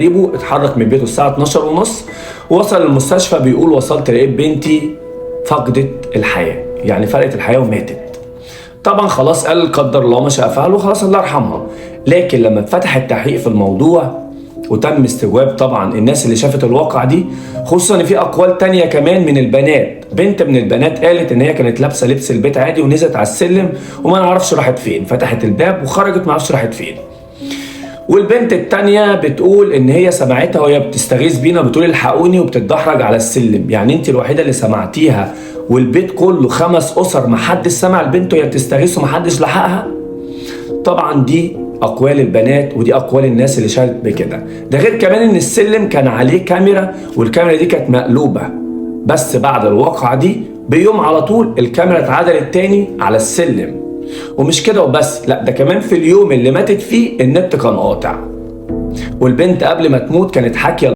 قريبه اتحرك من بيته الساعة 12:30 ووصل المستشفى، بيقول وصلت لقيت بنتي فقدت الحياة، يعني فرقت الحياة وماتت. طبعا خلاص قال قدر الله ما شاء فعل وخلاص الله يرحمها. لكن لما اتفتح التحقيق في الموضوع وتم استجواب طبعا الناس اللي شافت الواقع دي، خصوصا ان في اقوال تانية كمان من البنات. بنت من البنات قالت ان هي كانت لابسه لبس البيت عادي ونزلت على السلم وما نعرفش راحت فين، فتحت الباب وخرجت ما نعرفش راحت فين. والبنت التانية بتقول ان هي سمعتها وهي بتستغيث بينا، بتقول الحقوني، وبتتدحرج على السلم. يعني انت الوحيدة اللي سمعتيها والبيت كله 5 أسر محدش سمع البنت وهي بتستغيث ومحدش لحقها؟ طبعا دي اقوال البنات ودي اقوال الناس اللي شهدت بكده. ده غير كمان ان السلم كان عليه كاميرا والكاميرا دي كانت مقلوبة، بس بعد الواقعة دي بيوم على طول الكاميرا اتعدلت تاني على السلم. ومش كده وبس، لا ده كمان في اليوم اللي ماتت فيه النت كان قاطع. والبنت قبل ما تموت كانت حاكيه